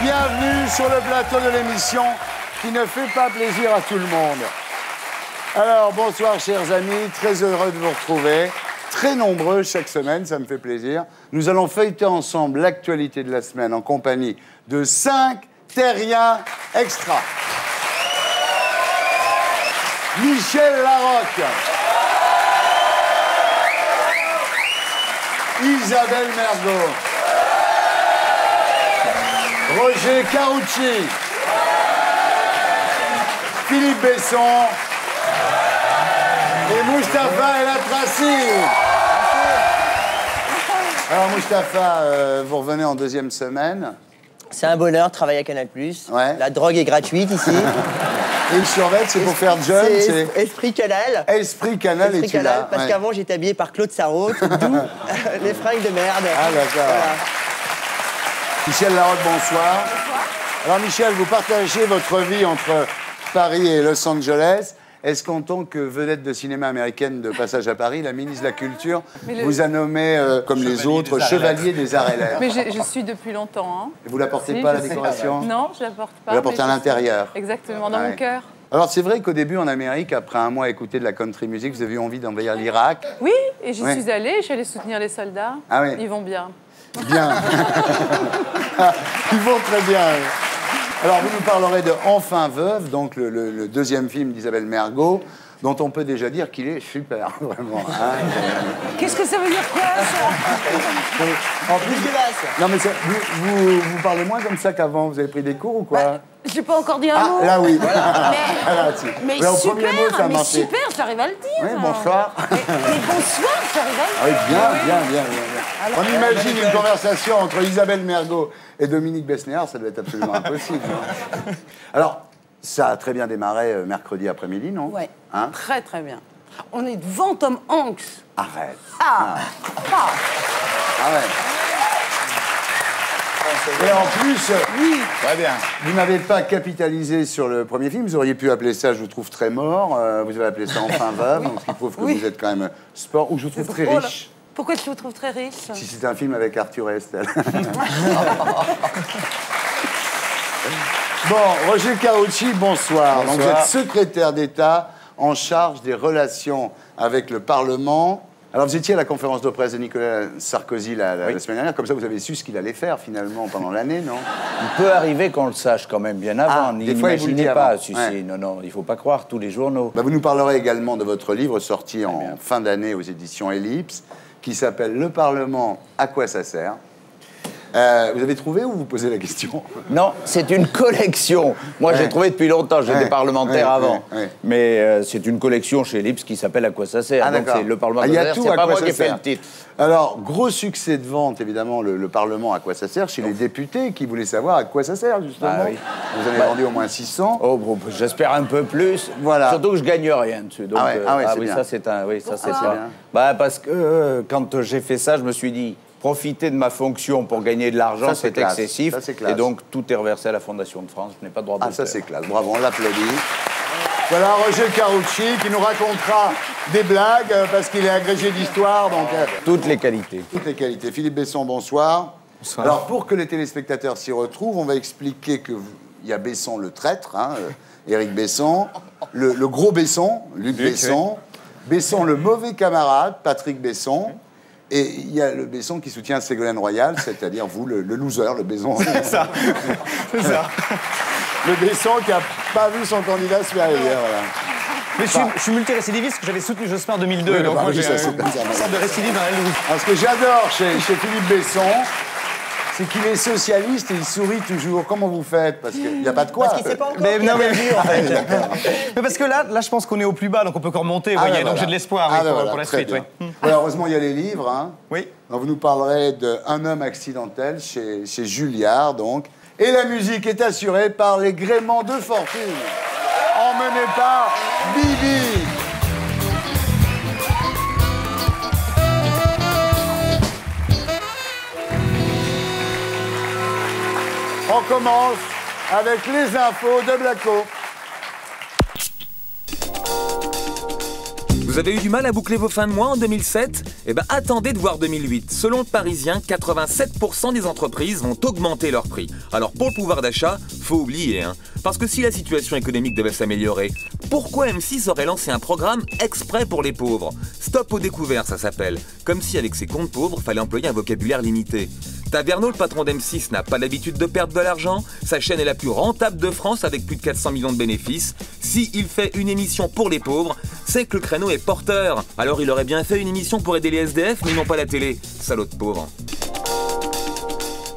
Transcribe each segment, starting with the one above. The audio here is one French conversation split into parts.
bienvenue sur le plateau de l'émission qui ne fait pas plaisir à tout le monde. Alors, bonsoir chers amis, très heureux de vous retrouver. Très nombreux chaque semaine, ça me fait plaisir. Nous allons feuilleter ensemble l'actualité de la semaine en compagnie de 5 terriens extra. Michel Larocque. Isabelle Mergo. Roger Carucci. Philippe Besson. Et Mustapha El Atrassi. Alors Mustapha, vous revenez en deuxième semaine. C'est un bonheur de travailler à Canal+. Ouais. La drogue est gratuite ici. Et le survêt, c'est pour faire jeune. C'est Esprit Canal. Esprit Canal, et tu l'as. Parce qu'avant, j'étais habillé par Claude Sarraute, d'où les fringues de merde. Ah, d'accord. Voilà. Michel Larocque, bonsoir. Bonsoir. Alors, Michel, vous partagez votre vie entre Paris et Los Angeles. Est-ce qu'en tant que vedette de cinéma américaine de passage à Paris, la ministre de la Culture vous a nommé, comme les autres, chevalier des arts et lettres? Mais je suis depuis longtemps. Hein. Et vous ne la portez pas, la décoration? Non, je ne la porte pas. Vous la portez à l'intérieur? Exactement, dans mon cœur. Alors, c'est vrai qu'au début, en Amérique, après un mois à écouter de la country music, vous avez eu envie d'envahir l'Irak? Oui, et j'y suis allée, je suis allée soutenir les soldats. Ah oui. Ils vont bien. Bien. Ils vont très bien. Alors, vous nous parlerez de Enfin Veuve, donc le deuxième film d'Isabelle Mergo, dont on peut déjà dire qu'il est super, vraiment. Hein. Qu'est-ce que ça veut dire quoi, ça? En plus, non, mais vous parlez moins comme ça qu'avant. Vous avez pris des cours ou quoi? J'ai pas encore dit un mot. Là, oui. Voilà. Mais au super, premier mot, ça a marché. super, j'arrive à le dire. Oui, bonsoir. Mais bonsoir, j'arrive à le dire. Ah oui, bien. Alors, on imagine une conversation entre Isabelle Mergo et Dominique Besnéard, ça doit être absolument impossible. Alors, ça a très bien démarré mercredi après-midi, non? Oui, hein? Très bien. On est devant Tom Hanks. Arrête. Ah ouais. Et en plus, oui, très bien. Vous n'avez pas capitalisé sur le premier film. Vous auriez pu appeler ça, je vous trouve très mort. Vous avez appelé ça Enfin Veuve, donc ce qui prouve que vous êtes quand même sport, ou je vous trouve très riche. Pourquoi tu le trouves très riche? Si c'est un film avec Arthur et Estelle. Bon, Roger Carucci, bonsoir. Donc, vous êtes secrétaire d'État en charge des relations avec le Parlement. Alors, vous étiez à la conférence de presse de Nicolas Sarkozy la semaine dernière. Comme ça, vous avez su ce qu'il allait faire, finalement, pendant l'année, non? Il peut arriver qu'on le sache quand même bien avant. Des fois, il vous le dit pas. avant. Non, il ne faut pas croire tous les journaux. Vous nous parlerez également de votre livre sorti en fin d'année aux éditions Ellipse, qui s'appelle « Le Parlement, à quoi ça sert ?» Vous avez trouvé ou vous posez la question? Non, c'est une collection. Moi, j'ai trouvé depuis longtemps. J'étais parlementaire avant. Mais c'est une collection chez Ellipse qui s'appelle « À quoi ça sert ?» Donc, c'est le Parlement à quoi ça sert. C'est pas moi qui ai fait le titre. Alors, gros succès de vente, évidemment, le Parlement à quoi ça sert, chez les députés qui voulaient savoir à quoi ça sert, justement. Vous en avez vendu au moins 600. Oh, bon, j'espère un peu plus. Voilà. Surtout que je gagne rien dessus. Donc, oui, ça, c'est un... Oui, ça, c'est bien. Bah, parce que quand j'ai fait ça, je me suis dit... Profiter de ma fonction pour gagner de l'argent, c'est excessif. Ça, c'est classe. Et donc, tout est reversé à la Fondation de France. Je n'ai pas de droit d'auteur. Ah, ça, c'est classe. Bravo, on l'applaudit. Voilà Roger Carucci qui nous racontera des blagues parce qu'il est agrégé d'histoire. Donc, toutes les qualités. Toutes les qualités. Philippe Besson, bonsoir. Bonsoir. Alors, pour que les téléspectateurs s'y retrouvent, on va expliquer qu'il y a Besson le traître, Éric Besson, le gros Besson, Luc Besson, Besson le mauvais camarade, Patrick Besson. Et il y a le Besson qui soutient Ségolène Royal, c'est-à-dire vous, le loser, le Besson. C'est ça. C'est ça. Le Besson qui n'a pas vu son candidat se faire élire, voilà. Mais je suis multirécidiviste, parce que j'avais soutenu Jospin en 2002. Donc moi, j'ai une sorte de récidive dans la loose. Alors, ce que j'adore chez Philippe Besson, c'est qu'il est socialiste et il sourit toujours. Comment vous faites? Parce qu'il n'y a pas de quoi. Parce qu'il ne sait pas encore. Mais non, mais en fait. Mais parce que là, je pense qu'on est au plus bas, donc on peut encore monter, vous voyez. Donc j'ai de l'espoir pour la suite. Voilà, heureusement, il y a les livres. Oui. Donc, vous nous parlerez de Un homme accidentel chez Julliard, donc. Et la musique est assurée par les Gréments de Fortune, emmenés par Bibi. On commence avec les infos de Blacko. Vous avez eu du mal à boucler vos fins de mois en 2007 ? Eh ben attendez de voir 2008. Selon le Parisien, 87% des entreprises vont augmenter leurs prix. Alors pour le pouvoir d'achat, faut oublier, hein. Parce que si la situation économique devait s'améliorer, pourquoi M6 aurait lancé un programme exprès pour les pauvres ? Stop aux découvertes, ça s'appelle. Comme si avec ses comptes pauvres, fallait employer un vocabulaire limité. Taverneau, le patron d'M6, n'a pas l'habitude de perdre de l'argent. Sa chaîne est la plus rentable de France avec plus de 400 millions de bénéfices. S'il fait une émission pour les pauvres, c'est que le créneau est porteur. Alors il aurait bien fait une émission pour aider les SDF, mais non pas la télé. Salaud de pauvre.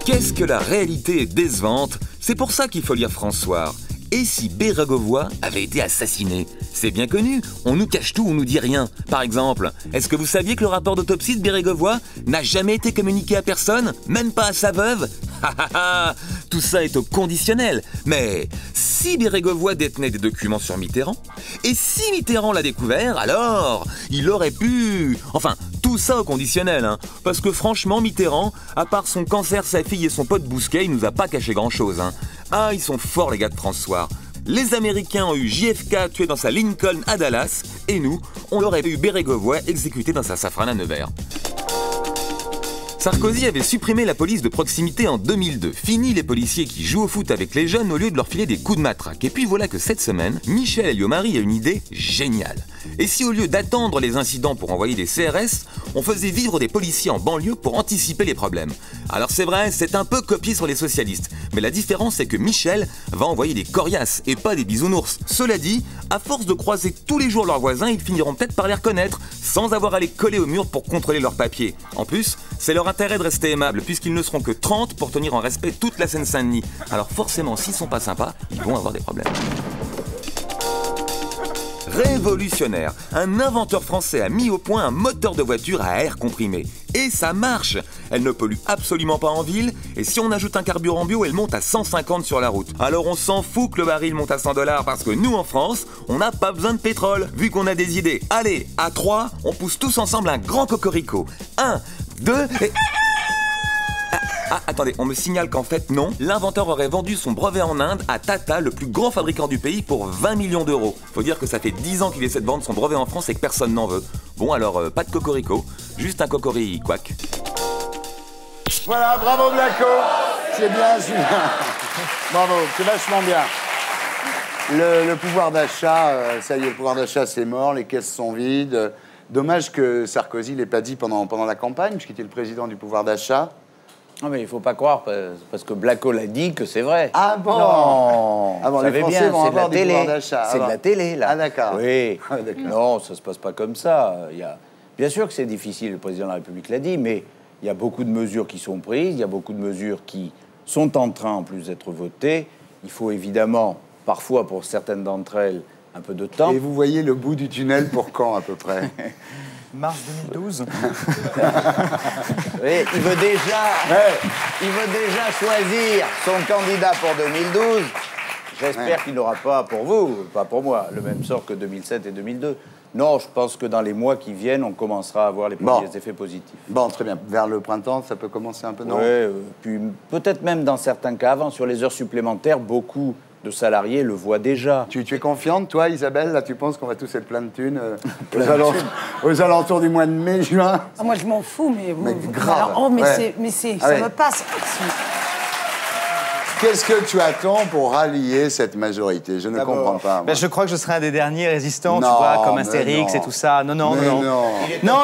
Qu'est-ce que la réalité est décevante ? C'est pour ça qu'il faut lire François. Et si Bérégovoy avait été assassiné ? C'est bien connu, on nous cache tout, on nous dit rien. Par exemple, est-ce que vous saviez que le rapport d'autopsie de Bérégovoy n'a jamais été communiqué à personne, même pas à sa veuve ? Tout ça est au conditionnel. Mais si Bérégovoy détenait des documents sur Mitterrand, et si Mitterrand l'a découvert, alors il aurait pu... Enfin, tout ça au conditionnel, hein. Parce que franchement, Mitterrand, à part son cancer, sa fille et son pote Bousquet, il nous a pas caché grand-chose, hein. Ah, ils sont forts les gars de François. Les Américains ont eu JFK tué dans sa Lincoln à Dallas, et nous, on aurait eu Bérégovoy exécuté dans sa Safrana Nevers. Sarkozy avait supprimé la police de proximité en 2002. Fini les policiers qui jouent au foot avec les jeunes au lieu de leur filer des coups de matraque. Et puis voilà que cette semaine, Michel Alliot-Marie a une idée géniale. Et si au lieu d'attendre les incidents pour envoyer des CRS, on faisait vivre des policiers en banlieue pour anticiper les problèmes? Alors c'est vrai, c'est un peu copié sur les socialistes. Mais la différence c'est que Michel va envoyer des coriaces et pas des bisounours. Cela dit, à force de croiser tous les jours leurs voisins, ils finiront peut-être par les reconnaître, sans avoir à les coller au mur pour contrôler leurs papiers. En plus, c'est leur intérêt de rester aimables, puisqu'ils ne seront que 30 pour tenir en respect toute la Seine-Saint-Denis. Alors forcément, s'ils sont pas sympas, ils vont avoir des problèmes. Révolutionnaire, un inventeur français a mis au point un moteur de voiture à air comprimé. Et ça marche! Elle ne pollue absolument pas en ville, et si on ajoute un carburant bio, elle monte à 150 sur la route. Alors on s'en fout que le baril monte à 100 $, parce que nous en France, on n'a pas besoin de pétrole, vu qu'on a des idées. Allez, à 3, on pousse tous ensemble un grand cocorico. 1, 2 et... attendez, on me signale qu'en fait non, l'inventeur aurait vendu son brevet en Inde à Tata, le plus grand fabricant du pays, pour 20 millions d'euros. Faut dire que ça fait 10 ans qu'il essaie de vendre son brevet en France et que personne n'en veut. Bon alors, pas de cocorico, juste un cocori quack. Voilà, bravo Blacko. C'est bien, Julien. Bravo, c'est vachement bien. Le pouvoir d'achat, ça y est, le pouvoir d'achat c'est mort, les caisses sont vides. Dommage que Sarkozy ne l'ait pas dit pendant la campagne, puisqu'il était le président du pouvoir d'achat. Non, mais il ne faut pas croire, parce que Blacko l'a dit, que c'est vrai. Ah bon? Non. Ah bon, les Français vont avoir du pouvoir d'achat. C'est de la télé, là. Ah d'accord. Oui. Ah, non, ça ne se passe pas comme ça. Bien sûr que c'est difficile, le président de la République l'a dit, mais il y a beaucoup de mesures qui sont prises, il y a beaucoup de mesures qui sont en train, en plus, d'être votées. Il faut évidemment, parfois, pour certaines d'entre elles, un peu de temps. Et vous voyez le bout du tunnel pour quand, à peu près? Mars 2012. Oui, il veut déjà choisir son candidat pour 2012. J'espère qu'il n'aura pas pour vous, pas pour moi, le même sort que 2007 et 2002. Non, je pense que dans les mois qui viennent, on commencera à voir les premiers effets positifs. Bon, très bien. Vers le printemps, ça peut commencer un peu, non? Oui, puis peut-être même dans certains cas avant, sur les heures supplémentaires, beaucoup de salariés le voient déjà. Tu es confiante, toi, Isabelle? Là, tu penses qu'on va tous être plein de thunes aux alentours du mois de mai, juin? Ah, moi, je m'en fous, mais... grave. Alors, ça me passe. Qu'est-ce que tu attends pour rallier cette majorité? Je ne comprends pas. Ben, je crois que je serai un des derniers résistants, tu vois, comme Astérix et tout ça. Non. Non,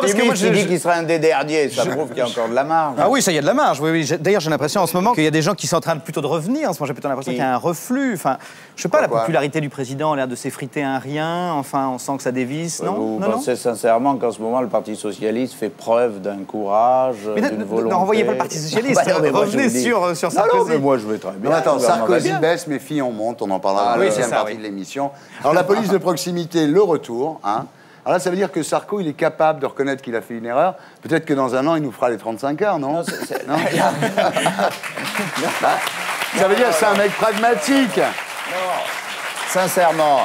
parce que moi, je dis qu'il sera un des derniers. Ça prouve qu'il y a encore de la marge. Ah oui, ça y a de la marge. Oui. D'ailleurs, j'ai l'impression en ce moment qu'il y a des gens qui sont en train plutôt de revenir. En ce moment, j'ai plutôt l'impression qu'il y a un reflux. Enfin, je sais pas, la popularité du président a l'air de s'effriter à un rien. Enfin, on sent que ça dévisse, non? Vous pensez sincèrement qu'en ce moment, le Parti socialiste fait preuve d'un courage, d'une volonté? Ne renvoyez pas le Parti socialiste. Revenez sur Sarkozy. Non, mais moi, je vais très bien. Non, attends, Sarkozy baisse, mais Fillon monte, on en parlera dans la deuxième partie de l'émission. Alors la police de proximité, le retour, hein. Alors là, ça veut dire que Sarko, il est capable de reconnaître qu'il a fait une erreur. Peut-être que dans un an, il nous fera les 35 heures, non? Non, non. Ça veut dire que c'est un mec pragmatique. Non. Sincèrement,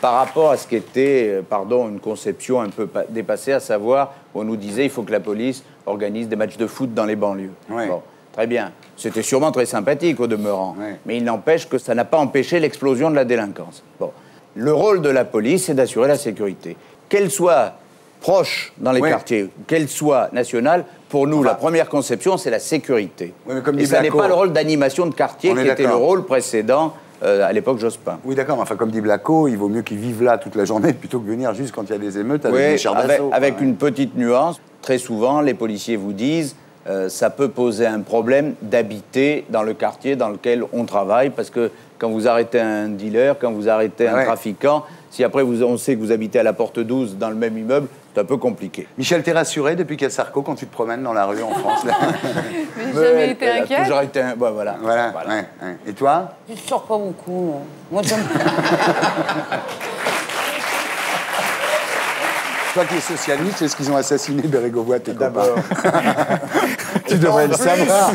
par rapport à ce qui était, une conception un peu dépassée, à savoir, on nous disait il faut que la police organise des matchs de foot dans les banlieues. Oui. Bon. Très bien. C'était sûrement très sympathique au demeurant. Oui. Mais il n'empêche que ça n'a pas empêché l'explosion de la délinquance. Bon. Le rôle de la police, c'est d'assurer la sécurité. Qu'elle soit proche dans les quartiers, qu'elle soit nationale. Pour nous, la première conception, c'est la sécurité. Oui, mais comme et ça n'est pas le rôle d'animation de quartier qui était le rôle précédent à l'époque Jospin. Oui, d'accord, mais enfin, comme dit Blacot, il vaut mieux qu'ils vivent là toute la journée plutôt que venir juste quand il y a des émeutes avec des chars d'assaut. Avec une petite nuance. Très souvent, les policiers vous disent ça peut poser un problème d'habiter dans le quartier dans lequel on travaille, parce que quand vous arrêtez un dealer, quand vous arrêtez un trafiquant, si après on sait que vous habitez à la porte 12 dans le même immeuble, c'est un peu compliqué. Michel, t'es rassuré depuis qu'il y a Sarko quand tu te promènes dans la rue en France? Mais j'ai jamais été inquiète. Toujours été voilà. Ouais. Et toi? Je ne sors pas beaucoup. Moi, j'aime. Toi qui es socialiste, est-ce qu'ils ont assassiné Bérégovoy, tes copains? Tu devrais le savoir.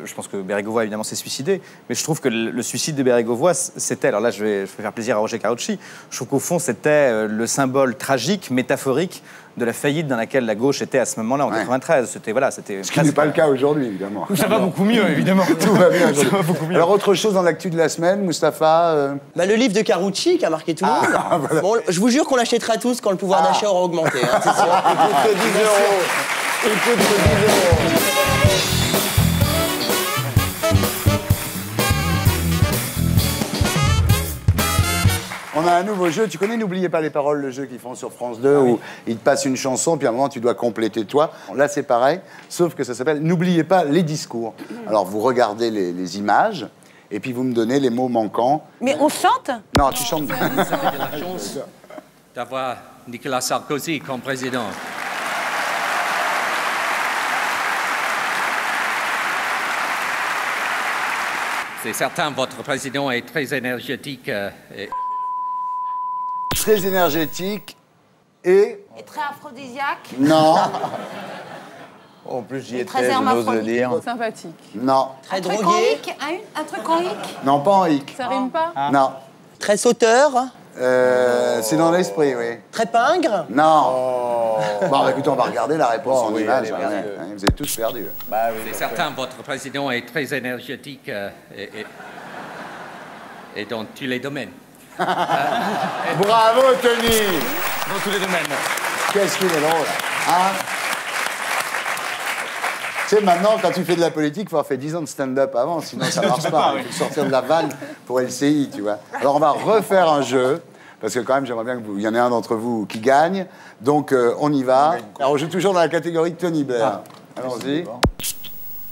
Je pense que Bérégovoy, évidemment, s'est suicidé. Mais je trouve que le suicide de Bérégovoy, c'était... Alors là, je vais faire plaisir à Roger Carucci. Je trouve qu'au fond, c'était le symbole tragique, métaphorique, de la faillite dans laquelle la gauche était à ce moment-là, en 93. C'était, voilà, c'était... Ce qui n'est pas le cas aujourd'hui, évidemment. Ça va beaucoup mieux, évidemment. Tout va bien aujourd'hui. Ça va beaucoup mieux. Alors, autre chose dans l'actu de la semaine, Mustapha Le livre de Carucci qui a marqué tout le monde. Voilà. Bon, je vous jure qu'on l'achètera tous quand le pouvoir d'achat aura augmenté. Hein, c'est sûr. Il coûte 10 €. Il coûte 10 €. On a un nouveau jeu. Tu connais N'oubliez pas les paroles, le jeu qu'ils font sur France 2, où ils te passent une chanson, puis à un moment, tu dois compléter toi. Là, c'est pareil, sauf que ça s'appelle N'oubliez pas les discours. Alors, vous regardez les images, et puis vous me donnez les mots manquants. Mais on chante? Non, tu chantes. Vous avez la chance d'avoir Nicolas Sarkozy comme président. C'est certain, votre président est très énergétique et... Très énergétique et... Et très aphrodisiaque. Non. En plus, j'y Très étais, je n'ose le hermaphrodite. dire. Sympathique. Non. Très Un truc en drogué. hic, un truc en hic. Non, pas en hic. Ça rime pas? Non. Très sauteur. C'est dans l'esprit, oui. Très pingre. Non. Bon, écoutez, on va regarder la réponse en oui, image. allez, hein. bien sûr. Vous êtes tous perdus. Bah, oui, C'est certain, votre président est très énergétique et dans tous les domaines. Bravo, Tony. Dans tous les domaines. Qu'est-ce qu'il est drôle. Hein? Tu sais, maintenant, quand tu fais de la politique, il faut avoir fait 10 ans de stand-up avant, sinon ça ne marche pas. Il faut sortir de la vanne pour LCI, tu vois. Alors, on va refaire un jeu, parce que quand même, j'aimerais bien qu'il y en ait un d'entre vous qui gagne. Donc, on y va. Alors, on joue toujours dans la catégorie de Tony Blair. Allons-y.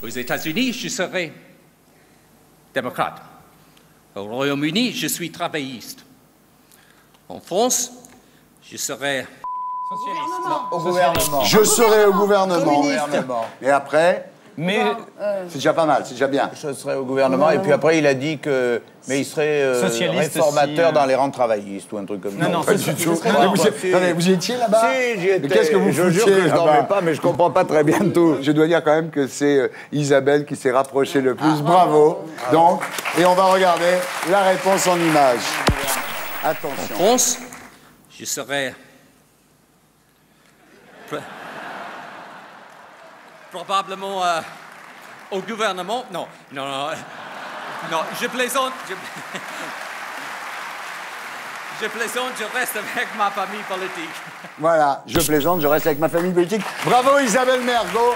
Aux États-Unis, je serai démocrate. Au Royaume-Uni, je suis travailliste. En France, je serai... Au gouvernement. Je serai au gouvernement. Et après, Mais c'est déjà pas mal, c'est déjà bien. Je serai au gouvernement. Et puis après, il a dit que... Mais il serait Socialiste réformateur aussi, dans les rangs travaillistes ou un truc comme ça. non, Pas du tout. Attendez, vous y étiez là-bas? Si, j'y étais. Mais qu'est-ce que vous Je jure foutiez que je là-bas? dormais pas, mais je comprends pas très bien tout. Je dois dire quand même que c'est Isabelle qui s'est rapprochée le plus. Bravo. Donc, et on va regarder la réponse en image. En Attention. France, je serai... probablement au gouvernement. Non, je plaisante. Je plaisante, je reste avec ma famille politique. Voilà, je plaisante, je reste avec ma famille politique. Bravo Isabelle Mergo.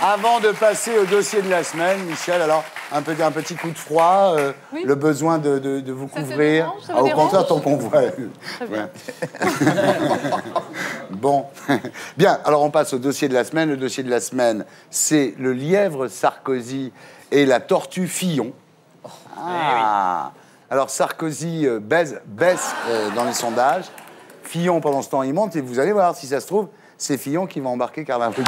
Avant de passer au dossier de la semaine, Michel, alors un petit coup de froid, Oui. le besoin de vous Ça te couvrir. dérange, ça vous Au dérange contraire, tant qu'on voit. bien. Bon. Bien, alors on passe au dossier de la semaine. Le dossier de la semaine, c'est le lièvre Sarkozy et la tortue Fillon. Ah. Alors Sarkozy baisse dans les sondages. Fillon, pendant ce temps, il monte. Et vous allez voir, si ça se trouve, c'est Fillon qui va embarquer Carla Bruni.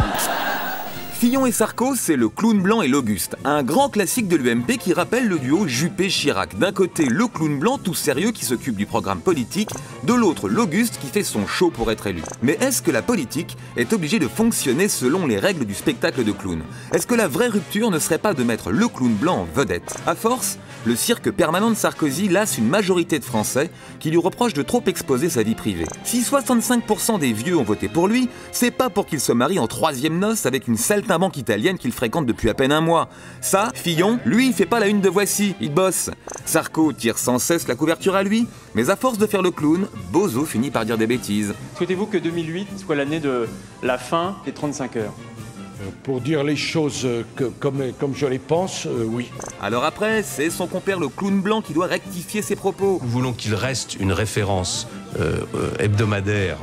Fillon et Sarko, c'est le clown blanc et l'Auguste, un grand classique de l'UMP qui rappelle le duo Juppé-Chirac. D'un côté, le clown blanc tout sérieux qui s'occupe du programme politique, de l'autre, l'Auguste qui fait son show pour être élu. Mais est-ce que la politique est obligée de fonctionner selon les règles du spectacle de clown? Est-ce que la vraie rupture ne serait pas de mettre le clown blanc en vedette? À force, le cirque permanent de Sarkozy lasse une majorité de Français qui lui reprochent de trop exposer sa vie privée. Si 65% des vieux ont voté pour lui, c'est pas pour qu'il se marie en troisième noce avec une sale saltimbanque italienne qu'il fréquente depuis à peine un mois. Ça, Fillon, lui, il fait pas la une de Voici, il bosse. Sarko tire sans cesse la couverture à lui, mais à force de faire le clown, Bozo finit par dire des bêtises. Souhaitez-vous que 2008 soit l'année de la fin des 35 heures? Pour dire les choses comme je les pense, oui. Alors après, c'est son compère le clown blanc qui doit rectifier ses propos. Nous voulons qu'il reste une référence hebdomadaire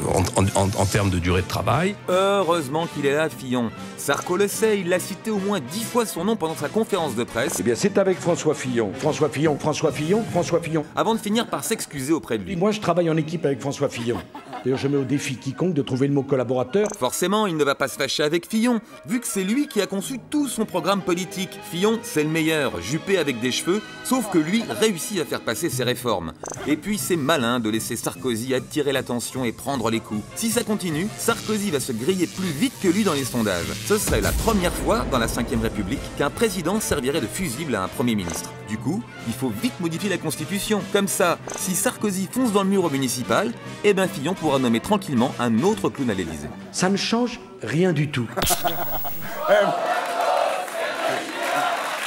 en termes de durée de travail. Heureusement qu'il est là, Fillon. Sarko le sait, il l'a cité au moins 10 fois son nom pendant sa conférence de presse. Eh bien, c'est avec François Fillon. François Fillon, François Fillon, François Fillon. Avant de finir par s'excuser auprès de lui. Moi, je travaille en équipe avec François Fillon. D'ailleurs, je mets au défi quiconque de trouver le mot collaborateur. Forcément, il ne va pas se fâcher avec Fillon, vu que c'est lui qui a conçu tout son programme politique. Fillon, c'est le meilleur, juppé avec des cheveux, sauf que lui réussit à faire passer ses réformes. Et puis, c'est malin de laisser Sarkozy attirer l'attention et prendre les coups. Si ça continue, Sarkozy va se griller plus vite que lui dans les sondages. Ce serait la première fois dans la Ve République qu'un président servirait de fusible à un Premier ministre. Du coup, il faut vite modifier la Constitution. Comme ça, si Sarkozy fonce dans le mur au municipal, eh ben Fillon pourra nommer tranquillement un autre clown à l'Élysée. Ça ne change rien du tout.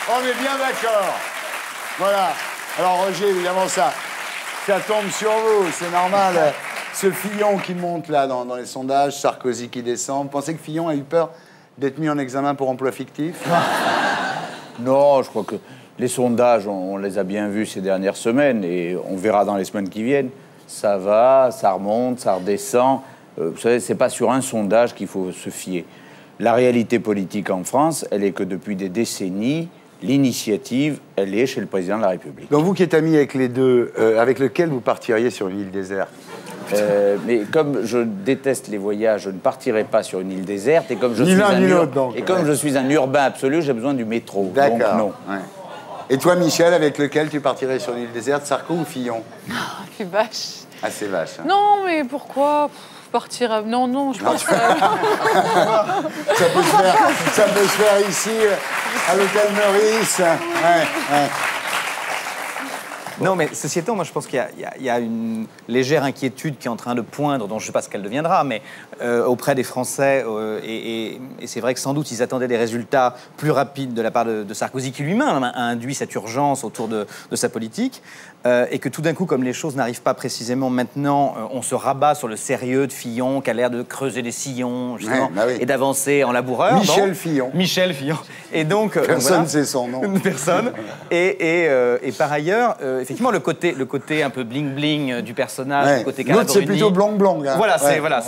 On est bien d'accord. Voilà. Alors Roger, évidemment, ça tombe sur vous, c'est normal. Ce Fillon qui monte là dans les sondages, Sarkozy qui descend. Vous pensez que Fillon a eu peur d'être mis en examen pour emploi fictif? Non, je crois que les sondages, on les a bien vus ces dernières semaines et on verra dans les semaines qui viennent. Ça va, ça remonte, ça redescend. Vous savez, c'est pas sur un sondage qu'il faut se fier. La réalité politique en France, elle est que depuis des décennies, l'initiative, elle est chez le président de la République. Donc vous qui êtes ami avec les deux, avec lequel vous partiriez sur une île déserte? Mais comme je déteste les voyages, je ne partirai pas sur une île déserte. Et comme je je suis un urbain absolu, j'ai besoin du métro. D'accord. Donc non. Ouais. Et toi, Michel, avec lequel tu partirais sur une île déserte, Sarko ou Fillon? C'est vache. Ah, c'est vache. Hein. Non, mais pourquoi partir à... Non, je pense que... ça peut se faire ici, à l'hôtel Meurice. Ouais. Non, mais ceci étant, moi je pense qu'il y a une légère inquiétude qui est en train de poindre, dont je ne sais pas ce qu'elle deviendra, mais auprès des Français. Et c'est vrai que sans doute ils attendaient des résultats plus rapides de la part de Sarkozy, qui lui-même a induit cette urgence autour de sa politique. Et que tout d'un coup, comme les choses n'arrivent pas précisément maintenant, on se rabat sur le sérieux de Fillon, qui a l'air de creuser des sillons, justement, et d'avancer en laboureur. Michel Fillon. Michel Fillon. Et donc, personne ne sait son nom. Personne. Et par ailleurs, effectivement, le côté un peu bling-bling du personnage, le côté l'autre, c'est plutôt blanc-blanc. Hein. Voilà,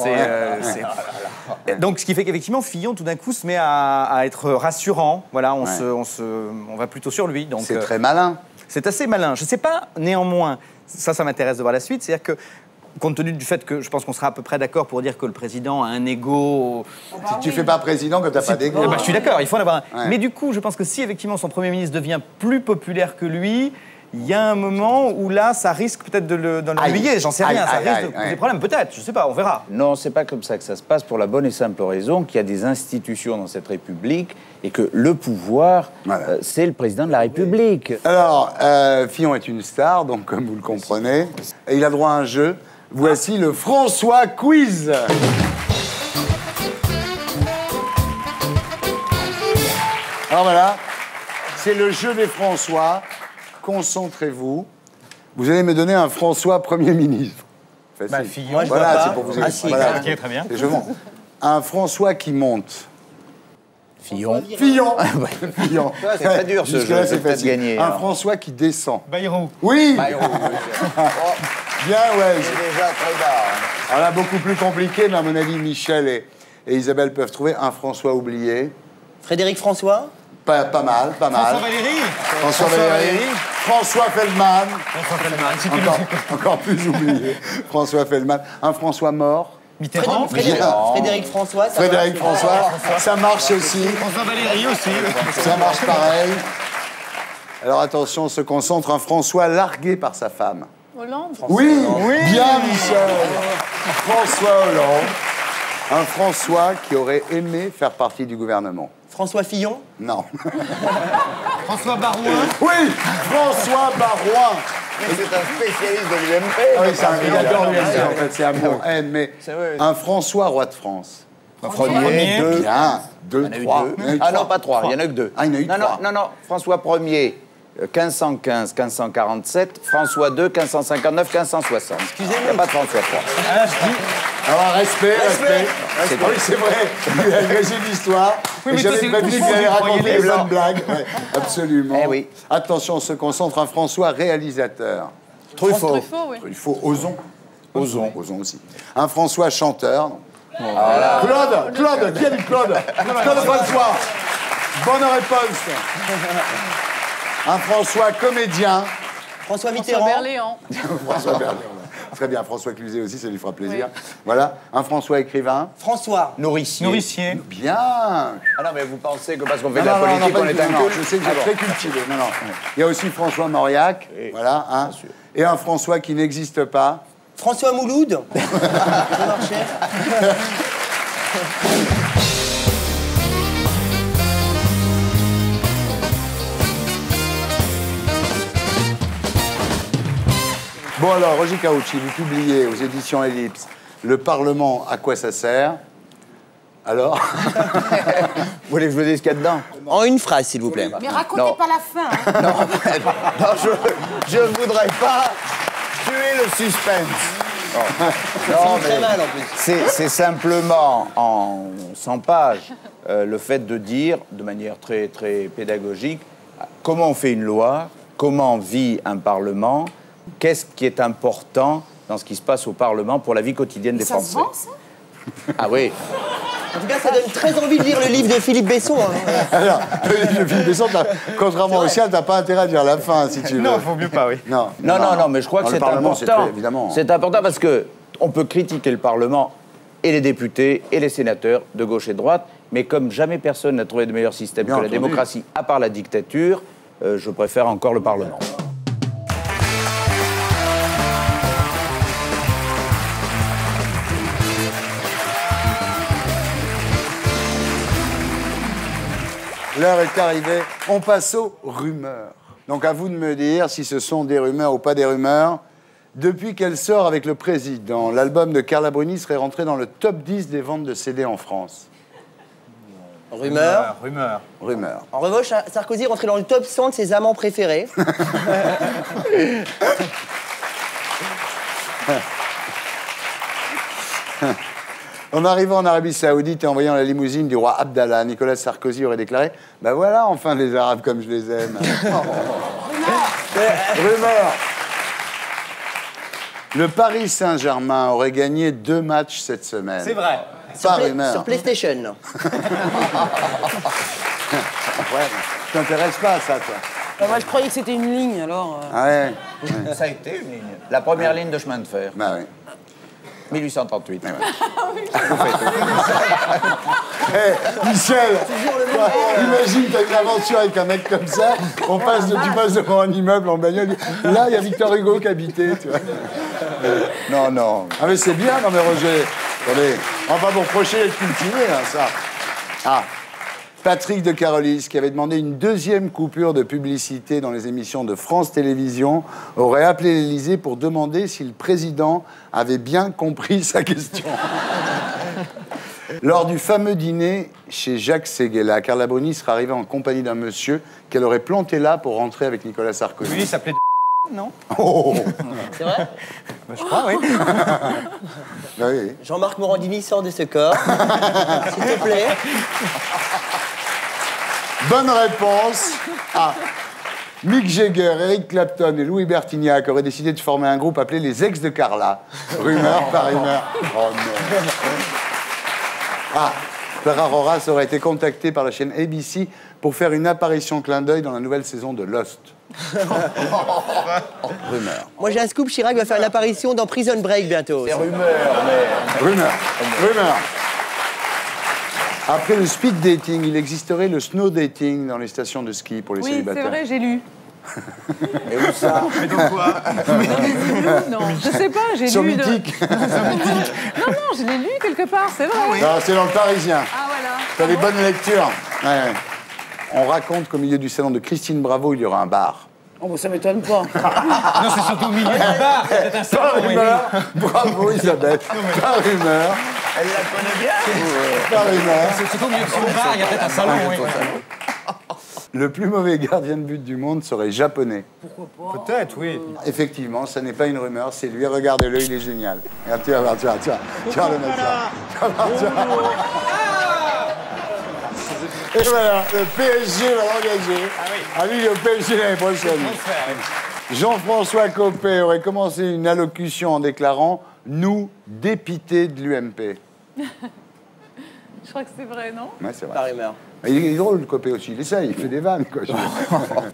donc, ce qui fait qu'effectivement, Fillon, tout d'un coup, se met à être rassurant. Voilà, on va plutôt sur lui. C'est très malin. C'est assez malin. Je ne sais pas, néanmoins, ça m'intéresse de voir la suite, c'est-à-dire que, compte tenu du fait que je pense qu'on sera à peu près d'accord pour dire que le président a un ego... Si tu ne fais pas président, que tu n'as pas d'ego. Je suis d'accord, il faut en avoir un. Ouais. Mais du coup, je pense que si effectivement son Premier ministre devient plus populaire que lui, il y a un moment où là, ça risque peut-être de l'ennuyer, j'en sais rien, ça risque de poser des problèmes, peut-être, je sais pas, on verra. Non, c'est pas comme ça que ça se passe, pour la bonne et simple raison qu'il y a des institutions dans cette République et que le pouvoir, c'est le président de la République. Alors, Fillon est une star, donc comme vous le comprenez, et il a droit à un jeu. Voici le François Quiz. Alors voilà, c'est le jeu des François. Concentrez-vous. Vous allez me donner un François Premier ministre. Bah, Fillon, voilà, c'est pour vous aider. Voilà. Ok, très bien. Un François qui monte. Fillon. Fillon. Fillon. C'est très dur ce jeu, c'est facile. Gagner. Un François qui descend. Bayrou. Oui. Bayrou. Bien, ouais. C'est déjà très bas. Alors là, beaucoup plus compliqué, mais à mon avis, Michel et Isabelle peuvent trouver un François oublié. Frédéric François. Pas mal. François Valéry. François Feldman. Encore plus oublié. François Feldman. Un François mort. Mitterrand. Frédéric François. Frédéric François. Ça marche aussi. François Valéry aussi. Ça marche pareil. Alors attention, on se concentre. Un François largué par sa femme. Hollande. Oui. Bien, Michel. François Hollande. Un François qui aurait aimé faire partie du gouvernement. François Fillon. Non. François Barouin. Oui, François Barouin. C'est un spécialiste de l'UMP. Oui, c'est un adore l'UMP, en fait, c'est amour-haine. Mais un François roi de France. Premier, 2. Bien. 2, 3. Ah non, pas 3, il n'y en a que 2. Ah, il y en a eu non, 3. non, François Ier, 1515, 1547. François II, 1559, 1560. Excusez-moi. Il n'y a pas de François III. Ah, je dis... Alors, respect. Oui, c'est vrai. Il a agrégé l'histoire. Oui, mais j'avais prévu qu'il allait raconter les bonnes blagues. Ouais, absolument. Eh oui. Attention, on se concentre. Un François réalisateur. Truffaut. Truffaut, Ozon. Ozon Aussi. Un François chanteur. Voilà. Claude, qui a dit Claude François. Bonne réponse. Un François comédien. François Mitterrand. Berléand. François Berléand. Très bien, François Cluzet aussi, ça lui fera plaisir. Oui. Voilà, un François écrivain. François. Nourricier. Bien. Ah non, mais vous pensez que parce qu'on fait de la politique, on est un culte? Je sais que j'ai très cultivé. Non. Il y a aussi François Mauriac. Voilà, hein. Et un François qui n'existe pas. François Mouloud. Ça marchait. Bon alors, Roger Carucci, vous publiez aux éditions Ellipse Le Parlement, à quoi ça sert? Alors Vous voulez que je vous dise ce qu'il y a dedans? En une phrase, s'il vous plaît. Mais racontez pas la fin. Hein. Non, je ne voudrais pas tuer le suspense. Non, très mal, en plus. C'est simplement, en 100 pages, le fait de dire, de manière très, très pédagogique, comment on fait une loi, comment vit un Parlement, qu'est-ce qui est important dans ce qui se passe au Parlement pour la vie quotidienne des Français. Ça se vend, ça? Ah oui. En tout cas, ça donne très envie de lire le livre de Philippe Besson. Hein. Alors, le livre de Philippe Besson, contrairement au sien, t'as pas intérêt à dire la fin, si tu veux. Non, il vaut mieux pas, oui. Non, mais je crois que c'est important. Évidemment. C'est important parce que on peut critiquer le Parlement et les députés et les sénateurs de gauche et de droite, mais comme jamais personne n'a trouvé de meilleur système que la démocratie, à part la dictature, je préfère encore le Parlement. L'heure est arrivée. On passe aux rumeurs. Donc à vous de me dire si ce sont des rumeurs ou pas des rumeurs. Depuis qu'elle sort avec le président, l'album de Carla Bruni serait rentré dans le top 10 des ventes de CD en France. Rumeur. En revanche, Sarkozy est rentré dans le top 100 de ses amants préférés. En arrivant en Arabie Saoudite et en voyant la limousine du roi Abdallah, Nicolas Sarkozy aurait déclaré « Ben voilà, enfin les Arabes comme je les aime. » Rumeur. Le Paris Saint-Germain aurait gagné 2 matchs cette semaine. C'est vrai. Pas rumeur. Sur PlayStation. Ouais, ça t'intéresse pas, ça, toi? Moi, je croyais que c'était une ligne, alors... Ah ouais. Ça a été une ligne. La première ligne de chemin de fer. Bah oui. 1838. Michel, imagine, t'as une aventure avec un mec comme ça, tu passes devant un immeuble en bagnole, là, il y a Victor Hugo qui habitait, tu vois. Non. Ah mais c'est bien, non mais Roger, attendez, on va pas vous reprocher d'être cultivé, hein, ça. Ah, Patrick de Carolis, qui avait demandé une 2e coupure de publicité dans les émissions de France Télévisions, aurait appelé l'Élysée pour demander si le président avait bien compris sa question. Lors du fameux dîner chez Jacques Séguéla, Carla Bruni serait arrivée en compagnie d'un monsieur qu'elle aurait planté là pour rentrer avec Nicolas Sarkozy. Lui, il s'appelait non? Oh. C'est vrai? Je crois, oui. Oui. Jean-Marc Morandini sort de ce corps. S'il te plaît. Bonne réponse. Ah. Mick Jagger, Eric Clapton et Louis Bertignac auraient décidé de former un groupe appelé les Ex de Carla. Rumeur par rumeur. Oh non. Ah, Clara Roras aurait été contactée par la chaîne ABC pour faire une apparition clin d'œil dans la nouvelle saison de Lost. Rumeur. Moi, j'ai un scoop. Chirac va faire une apparition dans Prison Break bientôt. C'est rumeur, mais... Rumeur. Après le speed dating, il existerait le snow dating dans les stations de ski pour les célibataires. Oui, c'est vrai, j'ai lu. Et où ça? Mais donc quoi? Non, je sais pas, j'ai lu... Sur Mythique. Non, je l'ai lu quelque part, c'est vrai. Non, c'est dans le Parisien. Ah, voilà. T'as des bonnes lectures. Ouais. On raconte qu'au milieu du salon de Christine Bravo, il y aura un bar. Oh, bah, ça m'étonne pas. Non, c'est surtout au milieu du bar. C'est un Pas salon, oui. rumeur. Bravo, Isabelle. Pas rumeur. Elle la connaît bien. Pas rumeur. C'est surtout au milieu de son bar, il y a peut-être un salon. Oui. Le plus mauvais gardien de but du monde serait japonais. Pourquoi pas? Peut-être, oui. Effectivement, ça n'est pas une rumeur, c'est lui. Regardez-le, il est génial. Regarde, tu vas voir, tu vas le mettre là. Tu vas voir, tu vas voir. Et voilà, le PSG va l'engager. Ah oui, le PSG l'année prochaine. Jean-François Copé aurait commencé une allocution en déclarant « Nous, dépités de l'UMP ». Je crois que c'est vrai, non? Ouais, c'est vrai. Pas rumeur. Il est drôle, le Copé aussi. Il essaye, il fait des vannes, quoi.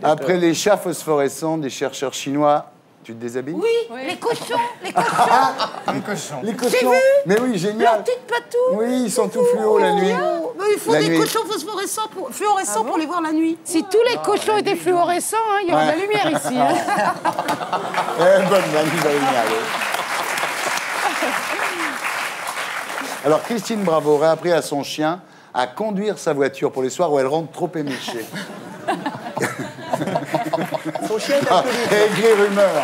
Après les chats phosphorescents des chercheurs chinois, tu te déshabilles? Oui, les cochons, les cochons. Les cochons. Les cochons. Mais oui, génial. Leurs petites patous. Oui, ils sont tout fluo la nuit. Mais il faut La des nuit. cochons fluorescents pour les voir la nuit. Si tous les cochons étaient fluorescents, hein, il y aurait de la lumière ici. Hein. Bonne vanne, génial. Alors, Christine Bravo aurait appris à son chien à conduire sa voiture pour les soirs où elle rentre trop éméchée. Son chien est un peu libre. Et écrit rumeur.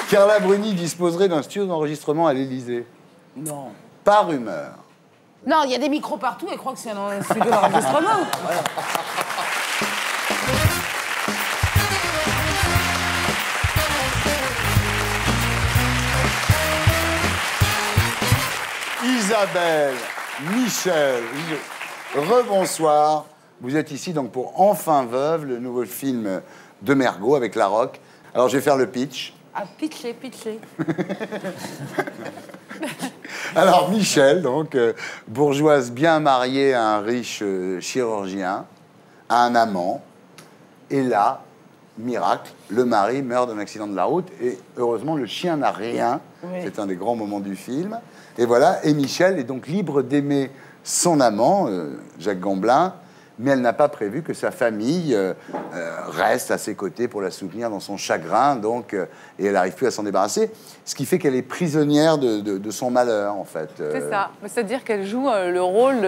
Carla Bruni disposerait d'un studio d'enregistrement à l'Élysée. Non. Pas rumeur. Non, il y a des micros partout et crois que c'est un studio d'enregistrement. Isabelle, Michel, rebonsoir. Vous êtes ici donc pour Enfin Veuve, le nouveau film de Mergo avec La Roque. Alors je vais faire le pitch. Ah, pitché. Alors Michel, donc bourgeoise bien mariée à un riche chirurgien, a un amant. Et là, miracle, le mari meurt d'un accident de la route et heureusement le chien n'a rien. Oui. C'est un des grands moments du film. Et voilà, et Michel est donc libre d'aimer son amant, Jacques Gamblin, mais elle n'a pas prévu que sa famille reste à ses côtés pour la soutenir dans son chagrin, donc, et elle n'arrive plus à s'en débarrasser, ce qui fait qu'elle est prisonnière de son malheur, en fait. C'est ça. C'est-à-dire qu'elle joue le rôle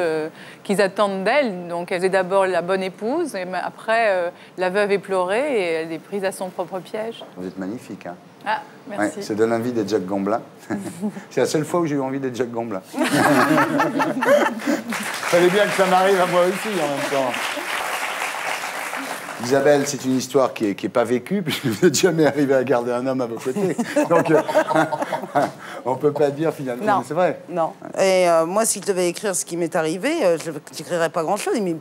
qu'ils attendent d'elle. Donc, elle est d'abord la bonne épouse, et après, la veuve éplorée, et elle est prise à son propre piège. Vous êtes magnifique, hein. Ah, merci. Ouais, ça donne envie d'être Jacques Gamblin. C'est la seule fois où j'ai eu envie d'être Jacques Gamblin. Fallait bien que ça m'arrive à moi aussi en même temps. Isabelle, c'est une histoire qui est pas vécue, puisque vous n'êtes jamais arrivé à garder un homme à vos côtés. Donc, on peut pas dire finalement. Non. C'est vrai. Non. Et moi, si je devais écrire ce qui m'est arrivé, je n'écrirais pas grand-chose. Mais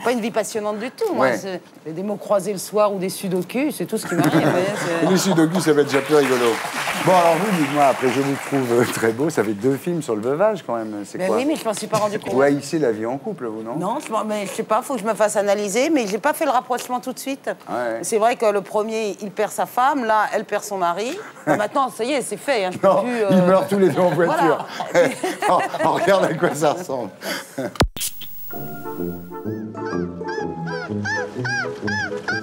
pas une vie passionnante du tout. Moi, Ouais. c'est des mots croisés le soir ou des sudoku, c'est tout ce qui m'arrive. Et les sudoku, ça va être déjà plus rigolo. Bon, alors vous, dites-moi, après, je vous trouve très beau. Ça fait 2 films sur le veuvage, quand même. C'est Mais quoi? oui, mais je m'en suis pas rendu compte. Vous haïssez la vie en couple, vous, non? Non, mais je sais pas, faut que je me fasse analyser, mais j'ai pas fait le rapprochement tout de suite. Ouais. C'est vrai que le premier, il perd sa femme, là, elle perd son mari. Maintenant, ça y est, c'est fait. Hein, je peux Non, plus, ils meurent tous les deux en voiture. Voilà. on regarde à quoi ça ressemble.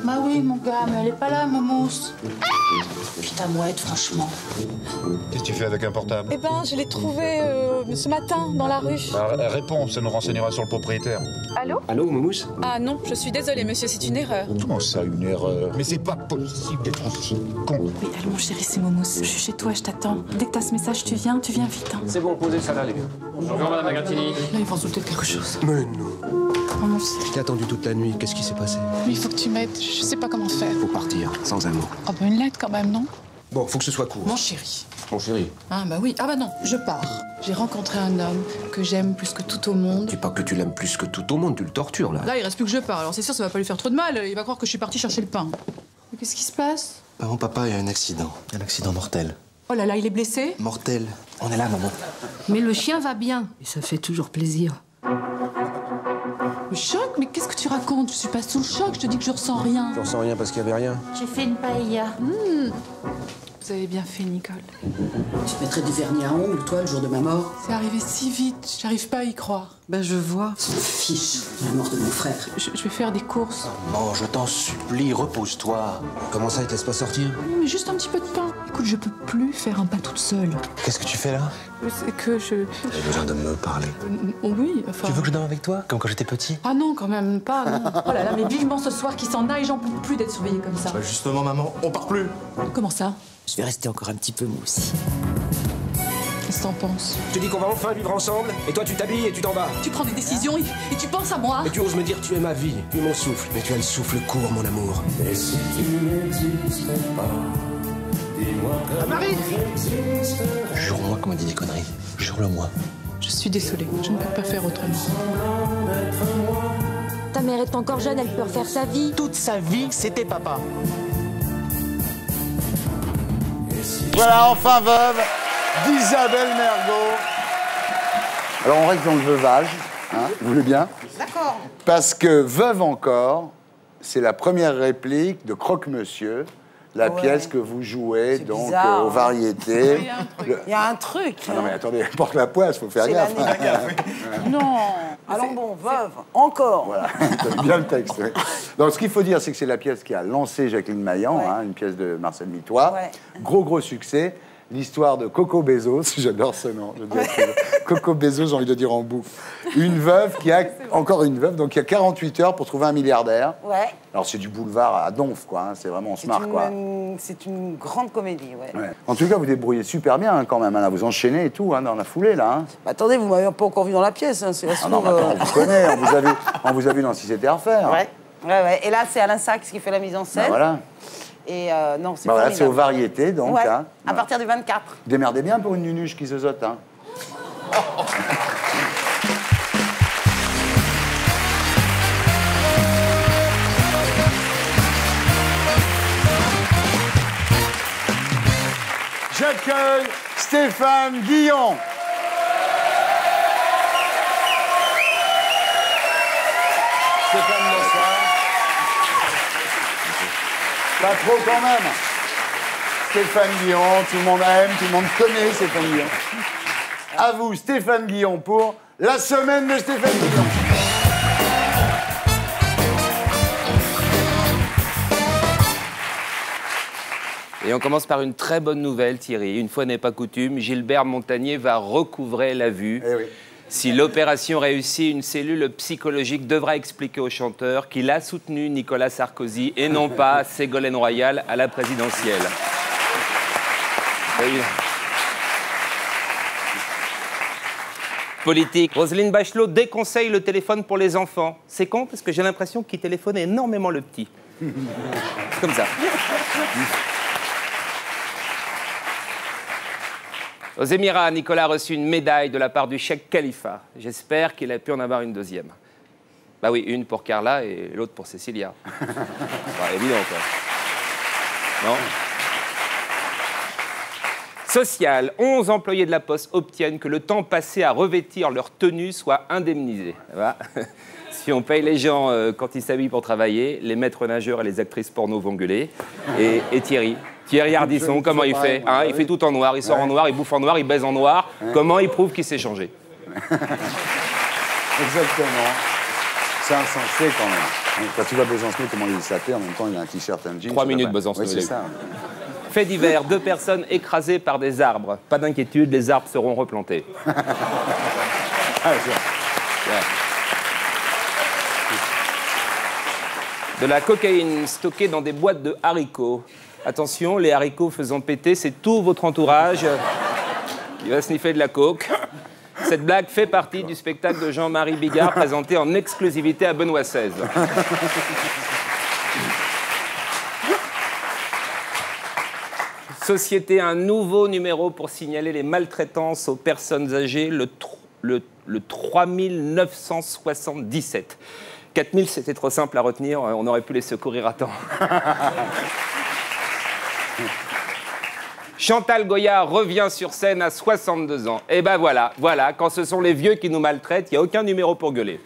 Bah oui, mon gars, mais elle est pas là, Momousse. Putain, mouette, franchement. Qu'est-ce que tu fais avec un portable? Eh ben, je l'ai trouvé ce matin dans la rue. Réponds, ça nous renseignera sur le propriétaire. Allô? Allô, Momousse? Ah non, je suis désolée, monsieur, c'est une erreur. Comment ça, une erreur? Mais c'est pas possible d'être aussi con. Oui, allô, mon chéri, c'est Momousse. Je suis chez toi, je t'attends. Dès que t'as ce message, tu viens vite. Hein. C'est bon, posez ça là, les gars. Bonjour, madame Agatini. Là, ils vont se douter de quelque chose. Mais non. Momousse, Je t'ai attendu toute la nuit, qu'est-ce qui s'est passé? mais il faut que tu m'aides. Je sais pas comment faire. Faut partir, sans un mot. Ah bah une lettre quand même, non? Bon, faut que ce soit court. Mon chéri. Mon chéri. Ah bah oui. Ah bah non, je pars. J'ai rencontré un homme que j'aime plus que tout au monde. Dis pas que tu l'aimes plus que tout au monde, tu le tortures, là. Là, il reste plus que je pars. Alors c'est sûr, ça va pas lui faire trop de mal. Il va croire que je suis partie chercher le pain. Mais qu'est-ce qui se passe? Maman, papa, il y a un accident mortel. Oh là là, il est blessé? Mortel. On est là, maman. Mais le chien va bien, et ça fait toujours plaisir. Le choc? Mais qu'est-ce que tu racontes? Je suis pas sous le choc, je te dis que je ressens rien. Tu ressens rien parce qu'il y avait rien? J'ai fait une paella. Vous avez bien fait, Nicole. Tu te mettrais du vernis à ongles, toi, le jour de ma mort? C'est arrivé si vite, j'arrive pas à y croire. Ben, je vois. S'en fiche, la mort de mon frère. Je vais faire des courses. Maman, je t'en supplie, repose-toi. Comment ça, il te laisse pas sortir? Non, mais juste un petit peu de pain. Écoute, je peux plus faire un pas toute seule. Qu'est-ce que tu fais là? C'est que je... J'ai besoin de me parler. Oui, enfin... Tu veux que je dorme avec toi, comme quand j'étais petit? Ah non, quand même pas, non. Oh là là, mais vivement ce soir qui s'en aille, j'en peux plus d'être surveillée comme ça. Bah justement, maman, on part plus. Comment ça? Je vais rester encore un petit peu, moi aussi. Qu'est-ce que t'en penses? Je te dis qu'on va enfin vivre ensemble, et toi tu t'habilles et tu t'en vas. Tu prends des décisions et tu penses à moi. Et tu oses me dire tu es ma vie, tu es mon souffle. Mais tu as le souffle court, mon amour. Et si tu n'existais pas, dis-moi que Marie, jure-moi qu'on m'a dit des conneries. Jure-le-moi. Je suis désolée, je ne peux pas faire autrement. Ta mère est encore jeune, elle peut refaire sa vie. Toute sa vie, c'était papa. Voilà, enfin veuve d'Isabelle Mergo. Alors on reste dans le veuvage, hein, vous voulez bien? D'accord. Parce que Veuve encore, c'est la première réplique de Croque-Monsieur, la pièce que vous jouez donc bizarre, aux variétés. Il y a un truc. Ah non mais attendez, porte la poisse, faut faire gaffe. Non. Allons bon, Veuve, encore. Voilà, bien le texte. Oui. Donc ce qu'il faut dire, c'est que c'est la pièce qui a lancé Jacqueline Maillan, hein, une pièce de Marcel Mitois. Ouais. Gros succès. L'histoire de Coco Bezos, j'adore ce nom. Coco Bezos, j'ai envie de dire en boucle. Une veuve qui a, encore une veuve, donc il y a 48 heures pour trouver un milliardaire. Ouais. Alors c'est du boulevard à donf, quoi. Hein, c'est vraiment, on se marre, quoi. C'est une grande comédie, ouais. En tout cas, vous débrouillez super bien, hein, quand même. Hein, là, vous enchaînez et tout, hein, dans la foulée, là. Hein. Bah, attendez, vous m'avez pas encore vu dans la pièce, hein, c'est la Ah non, mais attends, on vous connaît, on vous a vu dans Si c'était à refaire. Ouais. Et là, c'est Alain Sachs qui fait la mise en scène. Bah, voilà. Et non, c'est voilà, c'est aux variétés, donc. Ouais, hein. à partir du 24. Démerdez bien pour une nunuche qui zozote, hein. J'accueille Stéphane Guillon. Stéphane, bonsoir. Pas trop quand même. Stéphane Guillon, tout le monde aime, tout le monde connaît Stéphane Guillon. À vous, Stéphane Guillon, pour la semaine de Stéphane Guillon. Et on commence par une très bonne nouvelle, Thierry. Une fois n'est pas coutume, Gilbert Montagnier va recouvrer la vue. Eh oui. Si l'opération réussit, une cellule psychologique devra expliquer au chanteur qu'il a soutenu Nicolas Sarkozy et non pas Ségolène Royal à la présidentielle. Oui. Politique. Roselyne Bachelot déconseille le téléphone pour les enfants. C'est con parce que j'ai l'impression qu'il téléphone énormément le petit. C'est comme ça. Aux Émirats, Nicolas a reçu une médaille de la part du cheikh Khalifa. J'espère qu'il a pu en avoir une deuxième. Bah oui, une pour Carla et l'autre pour Cécilia. Bah, évident, quoi. Non ? Social. 11 employés de la Poste obtiennent que le temps passé à revêtir leur tenue soit indemnisé. Voilà. Si on paye les gens quand ils s'habillent pour travailler, les maîtres nageurs et les actrices porno vont gueuler. Et Thierry Ardisson, comment il fait hein, il fait tout en noir, il sort en noir, il bouffe en noir, il baise en noir. Comment il prouve qu'il s'est changé? Exactement. C'est insensé quand même. Quand tu vois Besancenot, comment il s'appelle, en même temps il a un t-shirt, un jean. 3 minutes Besancenot. Oui, c'est ça. Fait divers, 2 personnes écrasées par des arbres. Pas d'inquiétude, les arbres seront replantés. De la cocaïne stockée dans des boîtes de haricots. Attention, les haricots faisant péter, c'est tout votre entourage qui va sniffer de la coke. Cette blague fait partie du spectacle de Jean-Marie Bigard présenté en exclusivité à Benoît XVI. Société, un nouveau numéro pour signaler les maltraitances aux personnes âgées, le 3977. 4000, c'était trop simple à retenir, on aurait pu les secourir à temps. Chantal Goya revient sur scène à 62 ans. Et ben voilà, quand ce sont les vieux qui nous maltraitent, il n'y a aucun numéro pour gueuler.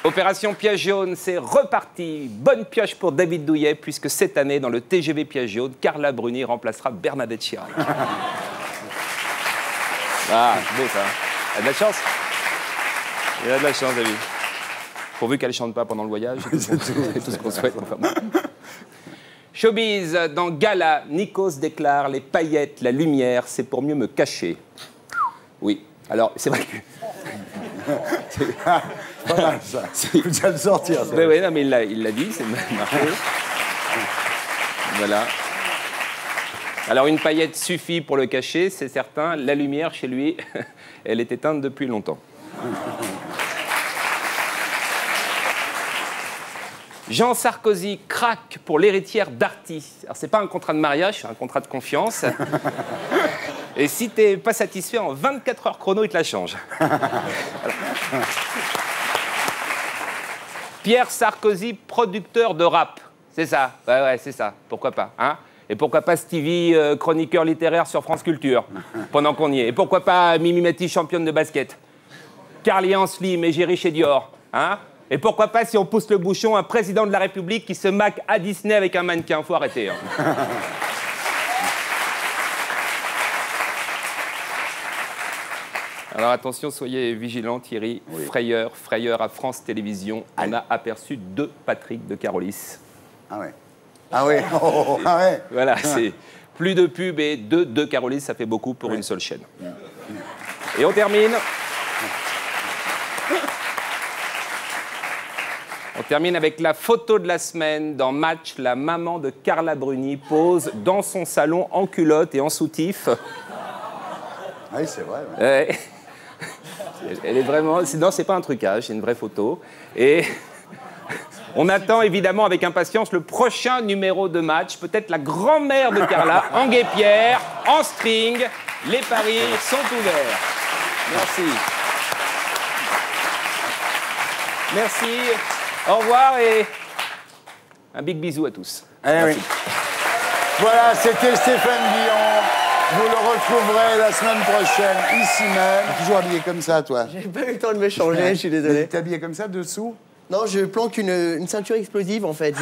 Opération Piège jaune, c'est reparti. Bonne pioche pour David Douillet, puisque cette année, dans le TGV Piège jaune, Carla Bruni remplacera Bernadette Chirac. Ah, c'est beau ça. Elle a de la chance. Elle a de la chance, David. Pourvu qu'elle ne chante pas pendant le voyage. C'est tout ce qu'on souhaite. Enfin, bon. Showbiz, dans Gala, Nikos déclare « Les paillettes, la lumière, c'est pour mieux me cacher. » Oui, alors c'est vrai que... Pas mal, ça. Il faut déjà le sortir, ça. Oui, non, mais il l'a dit, c'est marqué. Voilà. Alors une paillette suffit pour le cacher, c'est certain. La lumière chez lui, elle est éteinte depuis longtemps. Jean Sarkozy craque pour l'héritière Darty. Alors c'est pas un contrat de mariage, c'est un contrat de confiance. Et si t'es pas satisfait, en 24 heures chrono, il te la change. Pierre Sarkozy, producteur de rap. C'est ça, ouais, c'est ça. Pourquoi pas, hein? Et pourquoi pas Stevie, chroniqueur littéraire sur France Culture, pendant qu'on y est. Et pourquoi pas Mimi Mati, championne de basket. Carly Slim, égérie chez Dior, hein? Et pourquoi pas, si on pousse le bouchon, un président de la République qui se maque à Disney avec un mannequin. Faut arrêter, hein. Alors attention, soyez vigilants, Thierry. Oui. Frayeur à France Télévisions. On a aperçu 2 Patrick de Carolis. Ah ouais. Ah ouais. Oh, ah ouais. Voilà, c'est plus de pub et 2 Carolis, ça fait beaucoup pour une seule chaîne. Et on termine. On termine avec la photo de la semaine. Dans Match, la maman de Carla Bruni pose dans son salon en culotte et en soutif. Ah oui, c'est vrai. Ouais. Elle est vraiment... Non, c'est pas un trucage, c'est une vraie photo. Et on attend évidemment avec impatience le prochain numéro de Match. Peut-être la grand-mère de Carla, en guêpière, en string. Les paris sont ouverts. Merci. Merci. Au revoir et un big bisou à tous. Oui. Voilà, c'était Stéphane Guillon. Vous le retrouverez la semaine prochaine, ici même. Toujours habillé comme ça, toi? J'ai pas eu le temps de me changer, je suis désolé. T'es habillé comme ça, dessous? Non, je planque une ceinture explosive, en fait.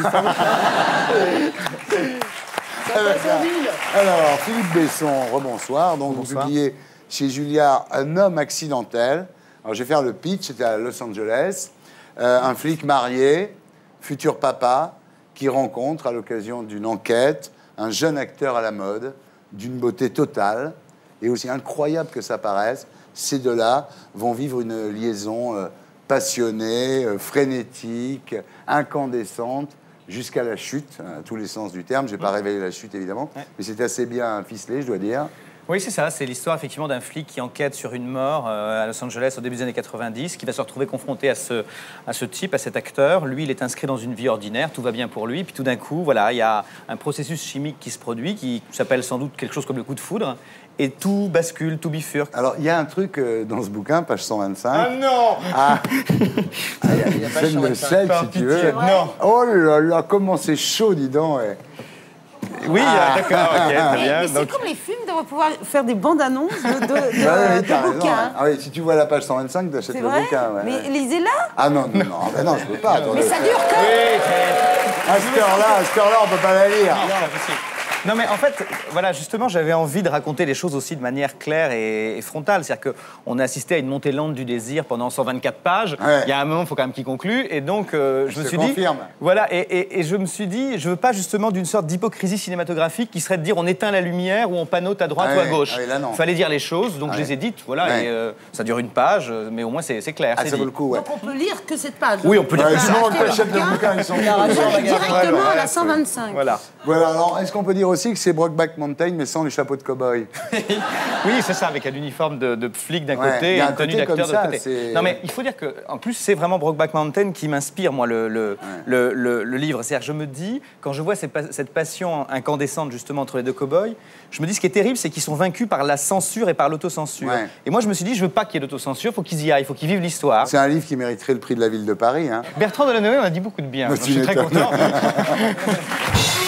Alors, Philippe Besson, rebonsoir. Donc, vous publiez chez Julliard Un homme accidentel. Alors, je vais faire le pitch, c'était à Los Angeles. Un flic marié, futur papa, qui rencontre, à l'occasion d'une enquête, un jeune acteur à la mode, d'une beauté totale, et aussi incroyable que ça paraisse. Ces deux-là vont vivre une liaison passionnée, frénétique, incandescente, jusqu'à la chute, à tous les sens du terme. Je ne vais pas révéler la chute, évidemment, mais c'est assez bien ficelé, je dois dire. Oui, c'est ça. C'est l'histoire, effectivement, d'un flic qui enquête sur une mort à Los Angeles au début des années 90, qui va se retrouver confronté à ce type, à cet acteur. Lui, il est inscrit dans une vie ordinaire, tout va bien pour lui. Puis tout d'un coup, voilà, il y a un processus chimique qui se produit, qui s'appelle sans doute quelque chose comme le coup de foudre. Et tout bascule, tout bifurque. Alors, il y a un truc dans ce bouquin, page 125. Ah non! Ah, il y a scène de sel, si tu veux. Non. Oh là là, comment c'est chaud, dis donc. Oui, d'accord, ok, très bien. Mais c'est comme les films, de pouvoir faire des bandes annonces de bouquins. Ah oui, si tu vois la page 125, tu achètes le bouquin. Ouais, mais lisez-la. Ah non, non, non, ben non, je peux pas. Mais ça dure que... À cette heure-là, on peut pas la lire. Non, mais en fait, voilà, justement, j'avais envie de raconter les choses aussi de manière claire et frontale. C'est-à-dire qu'on a assisté à une montée lente du désir pendant 124 pages. Ouais. Il y a un moment, il faut quand même qu'il conclue. Et donc, je me suis dit... Voilà, et je me suis dit, je veux pas justement d'une sorte d'hypocrisie cinématographique qui serait de dire on éteint la lumière ou on panote à droite ou à gauche. Il fallait dire les choses, donc je les ai dites, voilà. Et ça dure une page, mais au moins c'est clair. Ah, ça vaut le coup, ouais. Donc on peut lire que cette page. Oui, on peut lire que sinon, on achète le bouquin, ils sont... Directement à la 125. Voilà. Voilà, alors, est-ce qu'on peut dire aussi que c'est Brokeback Mountain, mais sans les chapeaux de cow-boy? Oui, c'est ça, avec un uniforme de flic d'un côté et une tenue d'acteur de l'autre côté. Non, mais il faut dire qu'en plus, c'est vraiment Brokeback Mountain qui m'inspire, moi, le livre. C'est-à-dire, je me dis, quand je vois cette passion incandescente, justement, entre les deux cow-boys, je me dis, ce qui est terrible, c'est qu'ils sont vaincus par la censure et par l'autocensure. Ouais. Et moi, je me suis dit, je veux pas qu'il y ait d'autocensure, il faut qu'ils y aillent, il faut qu'ils vivent l'histoire. C'est un livre qui mériterait le prix de la ville de Paris. Hein. Bertrand Delanoë, on a dit beaucoup de bien. Je suis très content.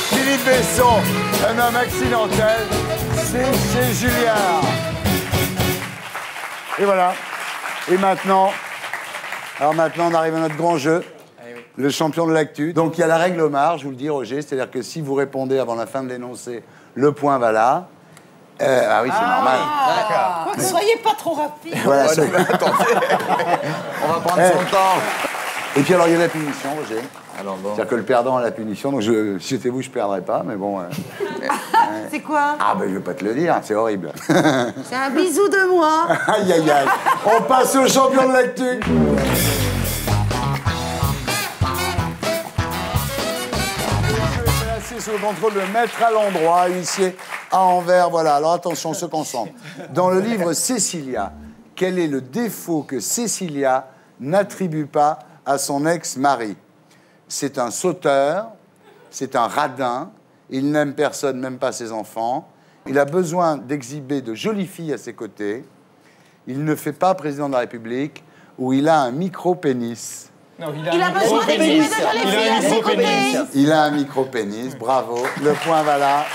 Philippe Besson, Un homme accidentel, c'est chez Julliard. Et voilà. Et maintenant, on arrive à notre grand jeu, le champion de l'actu. Donc il y a la règle Omar, je vous le dis, Roger, c'est-à-dire que si vous répondez avant la fin de l'énoncé, le point va là. Ah oui, c'est normal. D'accord. Ne soyez pas trop rapide. Voilà, on va prendre son temps. Et puis alors, il y a la punition, Roger. Bon. C'est-à-dire que le perdant a la punition, donc si j'étais vous, je ne perdrais pas, mais bon... C'est quoi? Ah ben, je ne vais pas te le dire, c'est horrible. C'est un bisou de moi. Aïe, aïe, aïe. On passe au champion de l'actu. Je vais placer sous le contrôle de mettre à l'endroit, huissier à Anvers, voilà. Alors attention, on se concentre. Dans le livre Cécilia, quel est le défaut que Cécilia n'attribue pas à son ex-mari? C'est un sauteur, c'est un radin, il n'aime personne, même pas ses enfants. Il a besoin d'exhiber de jolies filles à ses côtés. Il ne fait pas président de la République, où il a un micro-pénis. Non, Il a besoin d'exhiber de jolies filles à ses côtés. Il a un micro-pénis, bravo. Le point va là.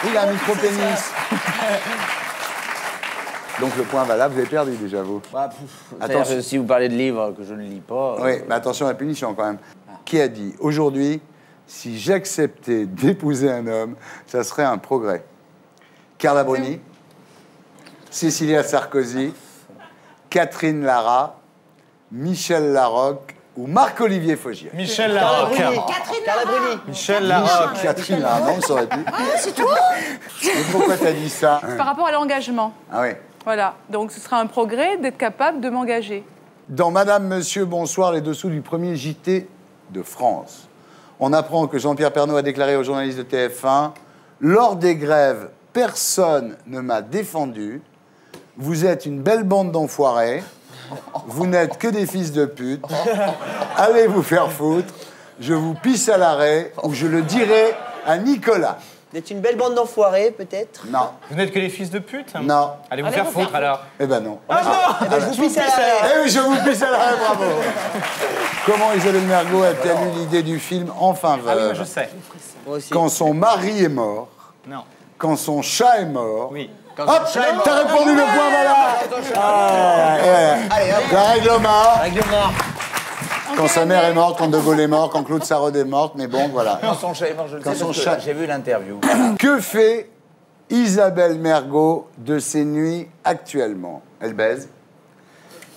Il a un micro-pénis. Donc le point va là, vous avez perdu déjà, vous. Attention, si vous parlez de livres que je ne lis pas... Oui, mais attention à la punition quand même. Qui a dit, aujourd'hui, si j'acceptais d'épouser un homme, ça serait un progrès? Carla Bruni, Cécilia Sarkozy, Catherine Lara, Michel Larocque ou Marc-Olivier Fogiel? Michel Larocque. Carla Bruni. Michel Larocque. Catherine Lara, non, ça aurait pu. Ah, c'est tout. Mais pourquoi t'as dit ça? C'est par rapport à l'engagement. Ah oui. Voilà. Donc ce sera un progrès d'être capable de m'engager. Dans Madame, Monsieur, Bonsoir, les dessous du premier JT de France, on apprend que Jean-Pierre Pernaut a déclaré aux journalistes de TF1 « Lors des grèves, personne ne m'a défendu. Vous êtes une belle bande d'enfoirés. Vous n'êtes que des fils de pute. Allez vous faire foutre. Je vous pisse à l'arrêt ou je le dirai à Nicolas. » Vous êtes une belle bande d'enfoirés, peut-être? Non. Vous n'êtes que les fils de pute? Non. Allez vous faire foutre, alors. Eh ben non. Ah non. Eh ben, je vous pisse à l'arrêt. Eh oui, je vous pisse à l'arrêt, bravo. Comment Isabelle Mergo a-t-elle eu l'idée du film Enfin veuve? Ah oui, moi je sais. Moi aussi. Quand son mari est mort. Non. Quand son chat est mort. Oui. Hop, t'as répondu le point, voilà. Allez, hop. La règle Omar. Règlement. Quand sa mère est morte, quand De Gaulle est mort, quand Claude Sarraud est morte, mais bon, voilà. Quand son chat est mort, je le sais, parce que j'ai vu l'interview. Que fait Isabelle Mergo de ses nuits actuellement? Elle baise.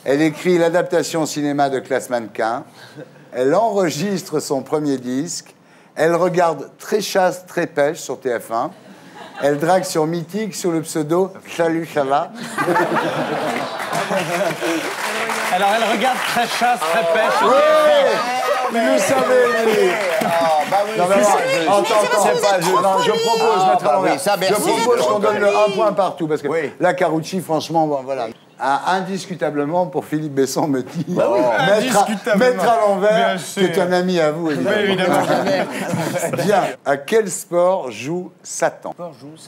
Elle écrit l'adaptation cinéma de Classe Mannequin. Elle enregistre son premier disque. Elle regarde Très chasse, très pêche sur TF1. Elle drague sur Mythique sous le pseudo Salut, ça va? Alors elle regarde Très chasse, très pêche. Oui, il le savait, lui. Bah oui, Non, mais je propose, mettre à l'envers. Je propose qu'on donne un point partout, parce que la Carucci, franchement, bon, voilà. Indiscutablement, pour Philippe Besson, me dit mettre à l'envers, c'est un ami à vous, évidemment. Oui, évidemment. Bien. À quel sport joue Satan?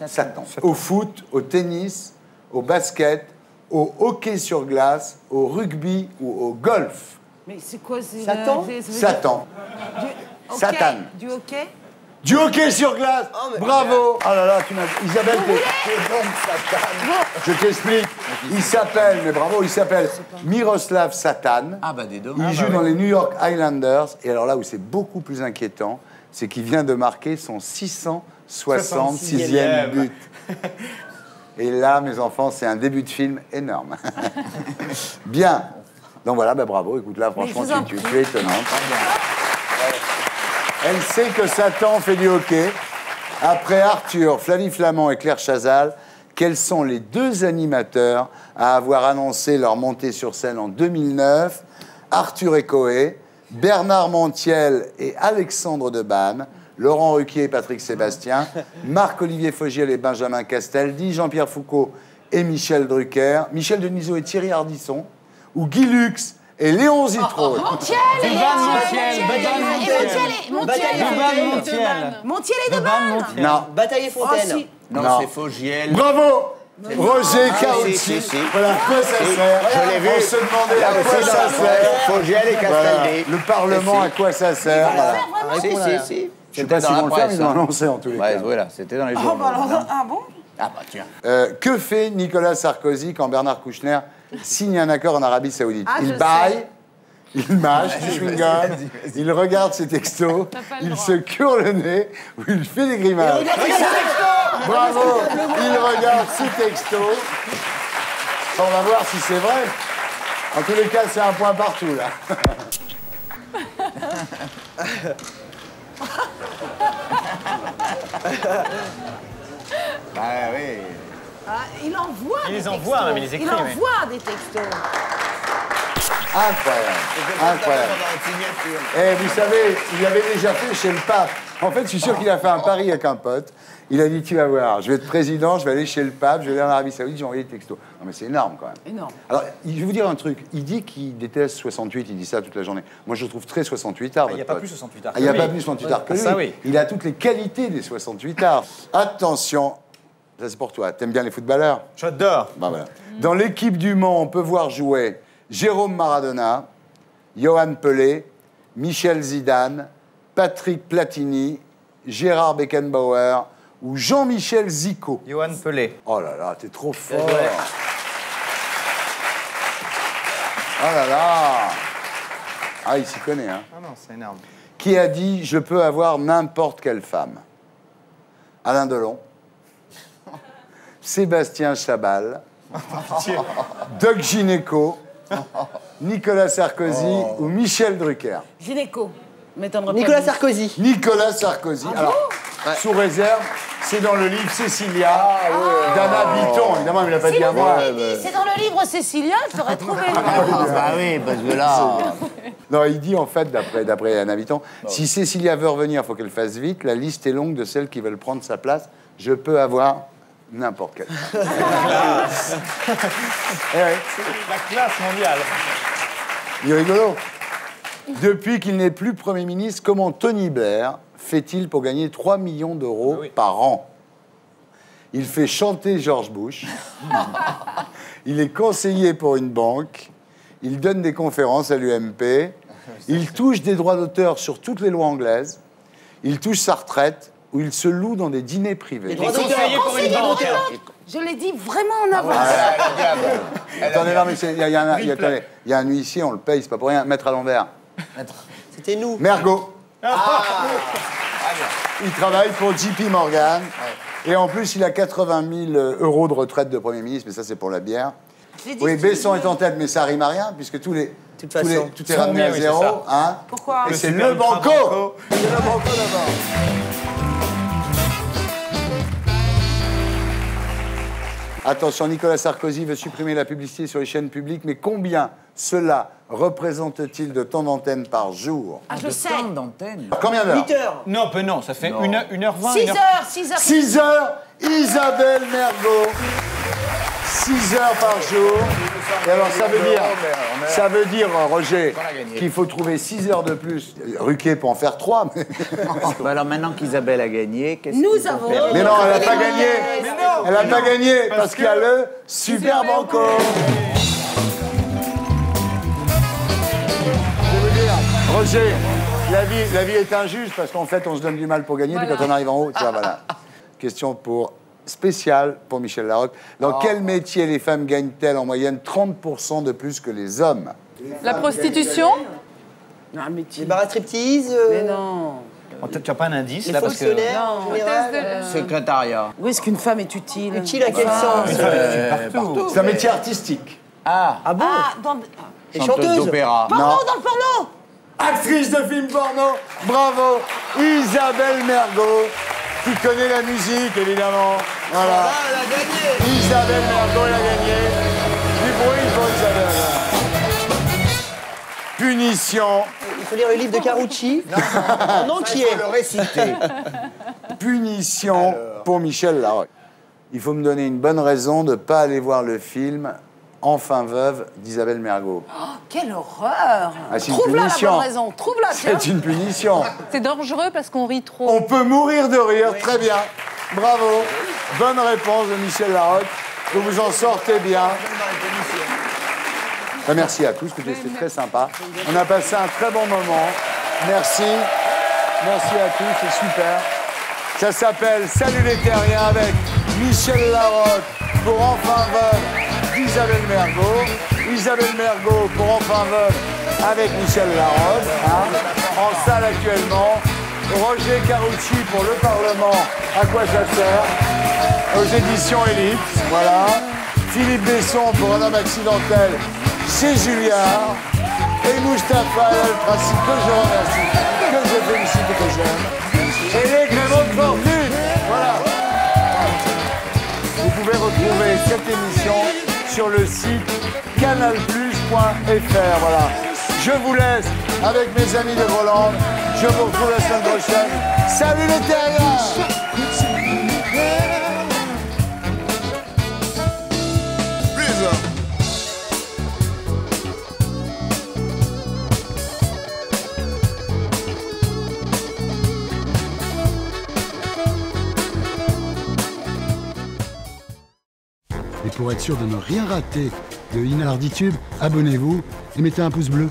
Satan. Au foot, au tennis, au basket, au hockey sur glace, au rugby ou au golf? Mais c'est quoi? Satan? Satan. Satan. Du hockey? Du hockey sur glace. Bravo. Oh là là, tu m'as... Isabelle, t'es bon, Satan. Je t'explique. Il s'appelle, mais bravo, il s'appelle Miroslav Satan. Ah bah, des deux. Il joue dans les New York Highlanders. Et alors là où c'est beaucoup plus inquiétant, c'est qu'il vient de marquer son 666e but. Et là, mes enfants, c'est un début de film énorme. Bien. Donc voilà, bah bravo. Écoute, là, franchement, tu es étonnante. Elle sait que Satan fait du hockey. Après Arthur, Flavie Flamand et Claire Chazal, quels sont les deux animateurs à avoir annoncé leur montée sur scène en 2009? Arthur Ecoé, Bernard Montiel et Alexandre Debanne, Laurent Ruquier et Patrick Sébastien, Marc-Olivier Fogiel et Benjamin Castaldi, Jean-Pierre Foucault et Michel Drucker, Michel Denisot et Thierry Ardisson, ou Guy Lux et Léon Zitrone. Montiel et Debanne. Non. Bataille et Fontaine. Non, c'est Fogiel. Bravo. Roger Carucci. Si. Voilà, à quoi ça sert? Je l'ai vu. On se demandait à quoi ça sert. Fogiel et Castaldi. Le Parlement, à quoi ça sert? Si. Je sais pas s'ils vont le faire, mais ils l'ont annoncé en tous les cas. Voilà, c'était dans les journaux. Ah bon? Ah bah tiens. Que fait Nicolas Sarkozy quand Bernard Kouchner signe un accord en Arabie Saoudite? Il je baille, il mâche du chewing-gum, il regarde ses textos, il se cure le nez ou il fait des grimaces. Bravo, il regarde ses textos. On va voir si c'est vrai. En tous les cas, c'est un point partout, là. Bah oui. Ah, il envoie Il des les textos. envoie, même, il les écrit, Il envoie des textos. Incroyable. Et vous savez, il l'avait déjà fait chez le pape. En fait, je suis sûr qu'il a fait un pari avec un pote. Il a dit, tu vas voir, je vais être président, je vais aller chez le pape, je vais aller en Arabie Saoudite, j'ai envoyé des textos. Non mais c'est énorme quand même. Énorme. Alors, je vais vous dire un truc. Il dit qu'il déteste 68, il dit ça toute la journée. Moi, je le trouve très 68 art. Il n'y a pas plus 68 art. Il n'y a pas plus 68 art que lui. Ça, oui. Il a toutes les qualités des 68 arts. Attention, ça c'est pour toi. T'aimes bien les footballeurs? J'adore. Bah, voilà. Dans l'équipe du Mans, on peut voir jouer Jérôme Maradona, Johan Pelé, Michel Zidane, Patrick Platini, Gérard Beckenbauer ou Jean-Michel Zico. Johan Pelé. Oh là là, t'es trop fort. Oh là là. Ah, il s'y connaît, hein. Ah non, c'est énorme. Qui a dit « Je peux avoir n'importe quelle femme » Alain Delon, Sébastien Chabal, Doc Gynéco, Nicolas Sarkozy ou Michel Drucker. Gynéco. Nicolas Sarkozy. Nicolas Sarkozy. Alors, sous réserve, c'est dans le livre Cécilia d'Anna Bitton. Évidemment, il ne l'a pas dit à moi. C'est dans le livre Cécilia, je l'aurais trouvé. Bah oui, parce que là... Non, il dit en fait, d'après Anna Bitton, si Cécilia veut revenir, il faut qu'elle fasse vite. La liste est longue de celles qui veulent prendre sa place. Je peux avoir n'importe quelle. La classe mondiale. Il est rigolo. Depuis qu'il n'est plus Premier ministre, comment Tony Blair fait-il pour gagner 3 millions d'euros par an? Il fait chanter George Bush. Il est conseiller pour une banque. Il donne des conférences à l'UMP. Il touche des droits d'auteur sur toutes les lois anglaises. Il touche sa retraite ou il se loue dans des dîners privés. Il est conseiller pour une banque. Je l'ai dit vraiment en avance. Attendez, non, mais il y a un huissier, on le paye, c'est pas pour rien. Maître à l'envers. C'était nous. Mergo. Il travaille pour JP Morgan. Et en plus, il a 80 000 euros de retraite de Premier ministre, mais ça, c'est pour la bière. Oui, Besson est en tête, mais ça rime à rien, puisque tout est ramené à zéro. Hein. Pourquoi? Et c'est le banco. C'est le banco d'abord. Attention, Nicolas Sarkozy veut supprimer la publicité sur les chaînes publiques, mais combien cela représente-t-il de temps d'antenne par jour? Ah, je sais. Temps d'antenne. Combien d'heures? 8 heures. Non, non, ça fait 1h20. 6 heures, 6 heures. 6 heures, Isabelle Mergo. 6 heures par jour. Et alors, ça veut dire, Roger, qu'il faut trouver 6 heures de plus. Ruquier peut en faire 3, mais... Bah alors, maintenant qu'Isabelle a gagné, qu'est-ce Nous avons... Mais non, elle n'a pas gagné. Elle n'a pas gagné, parce qu'il y a le Super Banco. Je veux dire, Roger, la vie est injuste, parce qu'en fait, on se donne du mal pour gagner, puis quand on arrive en haut, tu vois, voilà. Question spéciale pour Michel Larocque. Dans quel métier les femmes gagnent-elles en moyenne 30% de plus que les hommes? La prostitution? Non, mais les bars à striptease. Mais non. Tu n'as pas un indice Les là parce que... fonctionnaires, en général. Secrétariat. Où est-ce qu'une femme est utile? Utile à quel sens? Partout. C'est un métier artistique. Ah bon? Les chanteuse d'opéra. Porno, dans le porno. Actrice de film porno. Bravo. Isabelle Mergo, qui connaît la musique, évidemment. Voilà. Elle a gagné. Isabelle Mergo, elle a gagné. Du bruit pour Isabelle. Punition. Il faut lire le livre de Carucci. En entier. Il faut le réciter. Punition pour Michel Larocque. Il faut me donner une bonne raison de ne pas aller voir le film Enfin veuve d'Isabelle Mergo. Oh, quelle horreur. Trouve-la la bonne raison. Trouve-la, tiens. C'est une punition. C'est dangereux parce qu'on rit trop. On peut mourir de rire, très bien. Bravo. Bonne réponse de Michel Larocque. Vous vous en sortez bien. Merci à tous, c'était très sympa. On a passé un très bon moment. Merci. Merci à tous, c'est super. Ça s'appelle Salut les terriens avec Michel Larocque pour Enfin veuve d'Isabelle Mergo. Isabelle Mergo pour Enfin veuve avec Michel Larocque. Hein, en salle actuellement. Roger Carucci pour Le Parlement, à quoi ça sert? Aux éditions Élite, voilà. Philippe Besson pour Un homme accidentel chez Julliard. Et Mustapha El Tracy, que je remercie, que je félicite et que j'aime. Et les Grémaux de Fortune, voilà. Vous pouvez retrouver cette émission sur le site canalplus.fr. Voilà. Je vous laisse avec mes amis de Groland. Je vous retrouve la semaine prochaine. Salut les terriens! Et pour être sûr de ne rien rater de Inarditube, abonnez-vous et mettez un pouce bleu.